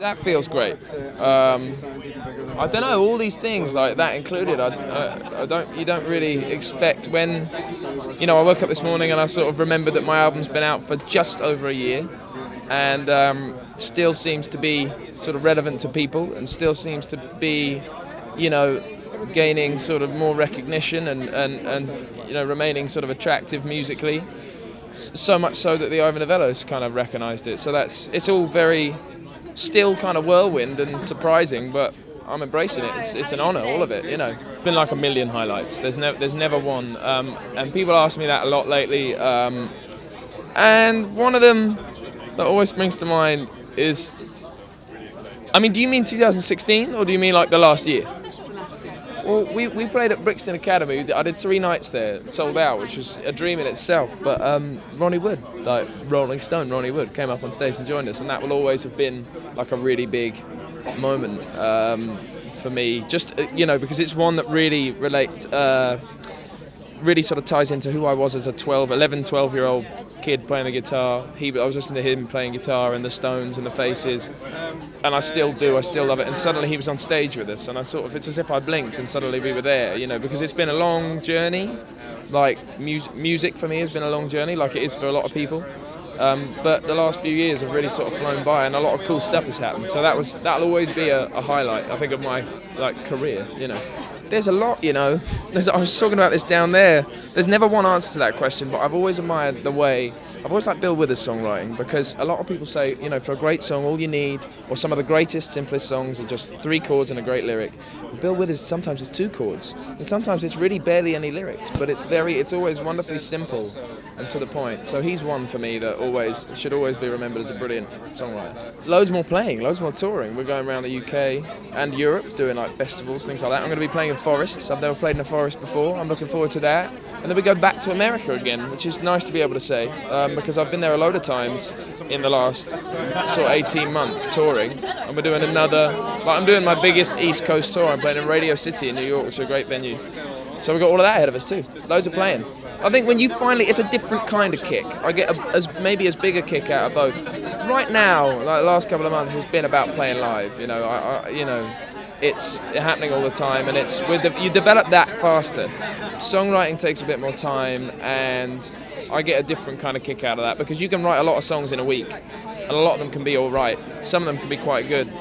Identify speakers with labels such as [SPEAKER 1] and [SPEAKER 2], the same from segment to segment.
[SPEAKER 1] That feels great. I don't know, all these things like that included. You don't really expect when, I woke up this morning and I sort of remembered that my album's been out for just over a year, and still seems to be sort of relevant to people, and still seems to be, gaining sort of more recognition and remaining sort of attractive musically. So much so that the Ivor Novello's kind of recognised it. So it's all very still kind of whirlwind and surprising, but I'm embracing it. It's an honour, all of it. Been like a million highlights. There's never one, and people ask me that a lot lately. And one of them that always springs to mind is, do you mean 2016 or do you mean like the last year? Well, we played at Brixton Academy. I did 3 nights there, sold out, which was a dream in itself. But Ronnie Wood, like Rolling Stone, Ronnie Wood, came up on stage and joined us, and that will always have been like a really big moment for me. Just because it's one that really relates, really sort of ties into who I was as a 12-year-old kid playing the guitar. I was listening to him playing guitar and the Stones and the Faces, and I still do. I still love it. And suddenly he was on stage with us, and it's as if I blinked and suddenly we were there. Because it's been a long journey. Like music for me has been a long journey, like it is for a lot of people. But the last few years have really sort of flown by, and a lot of cool stuff has happened. So that'll always be a highlight, I think, of my career. There's a lot, I was talking about this down there. There's never one answer to that question, but I've always admired the way. I've always liked Bill Withers' songwriting, because a lot of people say, for a great song, all you need, or some of the greatest, simplest songs are just 3 chords and a great lyric. Bill Withers sometimes is 2 chords, and sometimes it's really barely any lyrics, but it's always wonderfully simple and to the point. So he's one for me that should always be remembered as a brilliant songwriter. Loads more playing, loads more touring. We're going around the UK and Europe doing like festivals, things like that. I'm going to be playing in forests. I've never played in a forest before. I'm looking forward to that. And then we go back to America again, which is nice to be able to say, because I've been there a load of times in the last sort of 18 months touring. And we're doing I'm doing my biggest East Coast tour. I'm playing in Radio City in New York, which is a great venue. So we've got all of that ahead of us too. Loads of playing. I think when you finally, it's a different kind of kick. I get maybe as big a kick out of both. Right now, like the last couple of months, it's been about playing live. It's happening all the time, and you develop that faster. Songwriting takes a bit more time, and I get a different kind of kick out of that, because you can write a lot of songs in a week, and a lot of them can be all right. Some of them can be quite good,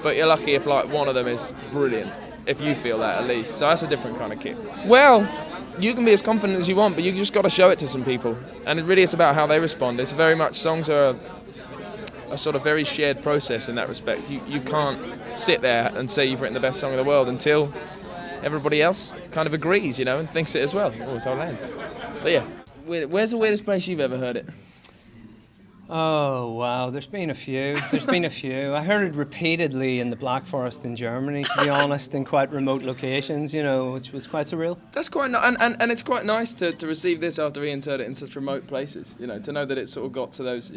[SPEAKER 1] but you're lucky if like one of them is brilliant. If you feel that, at least. So that's a different kind of kick. Well, you can be as confident as you want, but you just got to show it to some people. And it really is about how they respond. It's very much, songs are a sort of very shared process in that respect. You can't sit there and say you've written the best song in the world until everybody else kind of agrees, and thinks it as well. Oh, it's our land. But yeah, where's the weirdest place you've ever heard it?
[SPEAKER 2] Oh, wow, there's been a few. I heard it repeatedly in the Black Forest in Germany, to be honest, in quite remote locations, which was quite surreal.
[SPEAKER 1] That's quite nice, and it's quite nice to receive this after Ian's heard it in such remote places, to know that it sort of got to those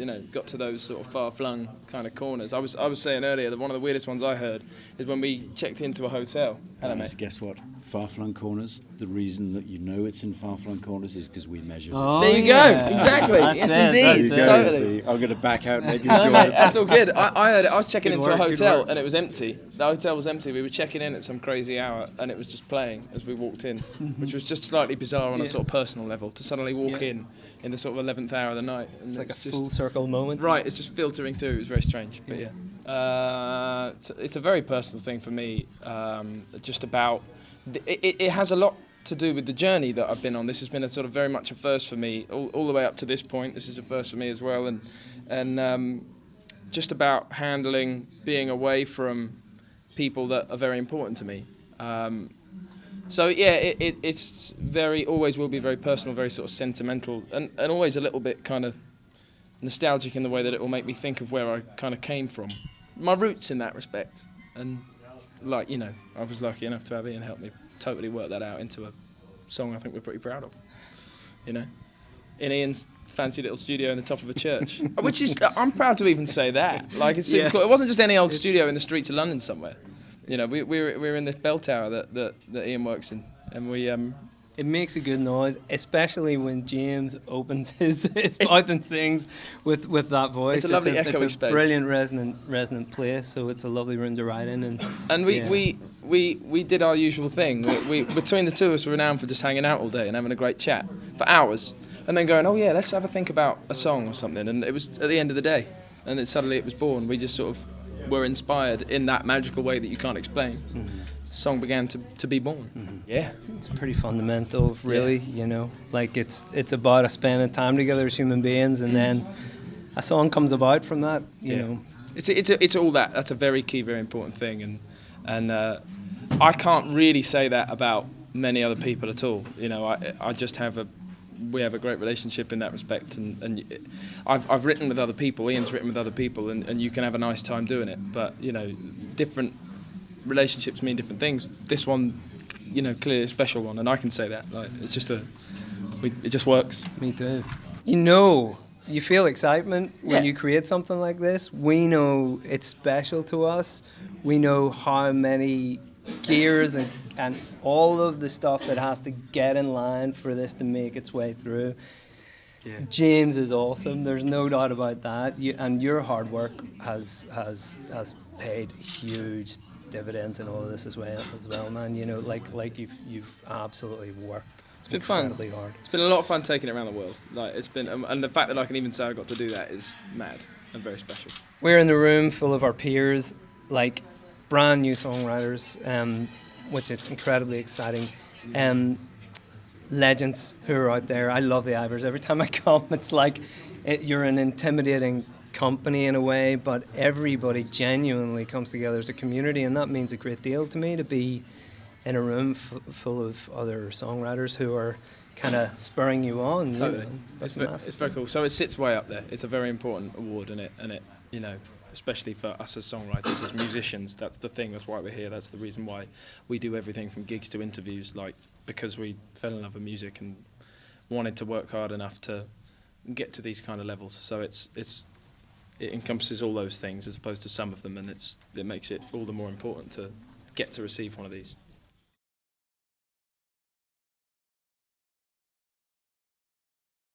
[SPEAKER 1] sort of far-flung kind of corners. I was saying earlier that one of the weirdest ones I heard is when we checked into a hotel. Hello, mate.
[SPEAKER 3] Guess what? Far-flung corners. The reason that it's in far-flung corners is because we measured
[SPEAKER 2] it.
[SPEAKER 1] There you go. Exactly. Yes, indeed. Totally.
[SPEAKER 3] I'm going to back out and make you
[SPEAKER 1] No,
[SPEAKER 3] enjoy
[SPEAKER 1] mate,
[SPEAKER 3] it.
[SPEAKER 1] that's all good. I heard it. I was checking into a
[SPEAKER 3] Good
[SPEAKER 1] hotel
[SPEAKER 3] work.
[SPEAKER 1] and it was empty. The hotel was empty. We were checking in at some crazy hour and it was just playing as we walked in, which was just slightly bizarre on a sort of personal level to suddenly walk in the sort of 11th hour of the night. And
[SPEAKER 2] it's like a
[SPEAKER 1] just,
[SPEAKER 2] full circle moment.
[SPEAKER 1] Right, it's just filtering through. It was very strange, but yeah. It's a very personal thing for me, just about... It has a lot to do with the journey that I've been on. This has been a sort of very much a first for me, all the way up to this point. This is a first for me as well, and just about handling being away from people that are very important to me. So yeah, it's always will be very personal, very sort of sentimental, and always a little bit kind of nostalgic in the way that it will make me think of where I kind of came from, my roots in that respect, and I was lucky enough to have Ian help me totally work that out into a song I think we're pretty proud of, in Ian's fancy little studio in the top of a church, which is, I'm proud to even say that. Like, it's super cool. It wasn't just any old studio in the streets of London somewhere. We're in this bell tower that Ian works in, and
[SPEAKER 2] It makes a good noise, especially when James opens his mouth and sings with that voice.
[SPEAKER 1] It's a lovely echoey
[SPEAKER 2] it's a
[SPEAKER 1] space.
[SPEAKER 2] brilliant resonant place, so it's a lovely room to write in.
[SPEAKER 1] And we did our usual thing. We between the two of us were renowned for just hanging out all day and having a great chat for hours, and then going, oh yeah, let's have a think about a song or something. And it was at the end of the day, and suddenly it was born. We just sort of were inspired in that magical way that you can't explain. Mm-hmm. Song began to be born. Mm-hmm. Yeah,
[SPEAKER 2] it's pretty fundamental, really. You know, like it's about us spending time together as human beings, and then a song comes about from that. You know,
[SPEAKER 1] it's all that. That's a very key, very important thing, and I can't really say that about many other people at all. You know, I just we have a great relationship in that respect, and I've written with other people. Ian's written with other people, and you can have a nice time doing it. But you know, different relationships mean different things. This one, you know, clearly a special one, and I can say that. Like, it's just it just works.
[SPEAKER 2] Me too. You know, you feel excitement when you create something like this. We know it's special to us. We know how many gears and all of the stuff that has to get in line for this to make its way through. Yeah. James is awesome. There's no doubt about that. And your hard work has paid huge dividends in all of this as well, man. You know, like you've absolutely worked.
[SPEAKER 1] It's been incredibly
[SPEAKER 2] hard.
[SPEAKER 1] It's been a lot of fun taking it around the world. Like it's been, and the fact that I can even say I got to do that is mad and very special.
[SPEAKER 2] We're in the room full of our peers, like brand new songwriters, which is incredibly exciting. Legends who are out there. I love the Ivors. Every time I come, it's like you're an intimidating company in a way, but everybody genuinely comes together as a community, and that means a great deal to me, to be in a room full of other songwriters who are kind of spurring you on.
[SPEAKER 1] Totally.
[SPEAKER 2] You know,
[SPEAKER 1] it's very cool. So it sits way up there. It's a very important award, and it you know, especially for us as songwriters, as musicians, that's the thing. That's why we're here. That's the reason why we do everything from gigs to interviews, like because we fell in love with music and wanted to work hard enough to get to these kind of levels. So it encompasses all those things as opposed to some of them, and it makes it all the more important to get to receive one of these.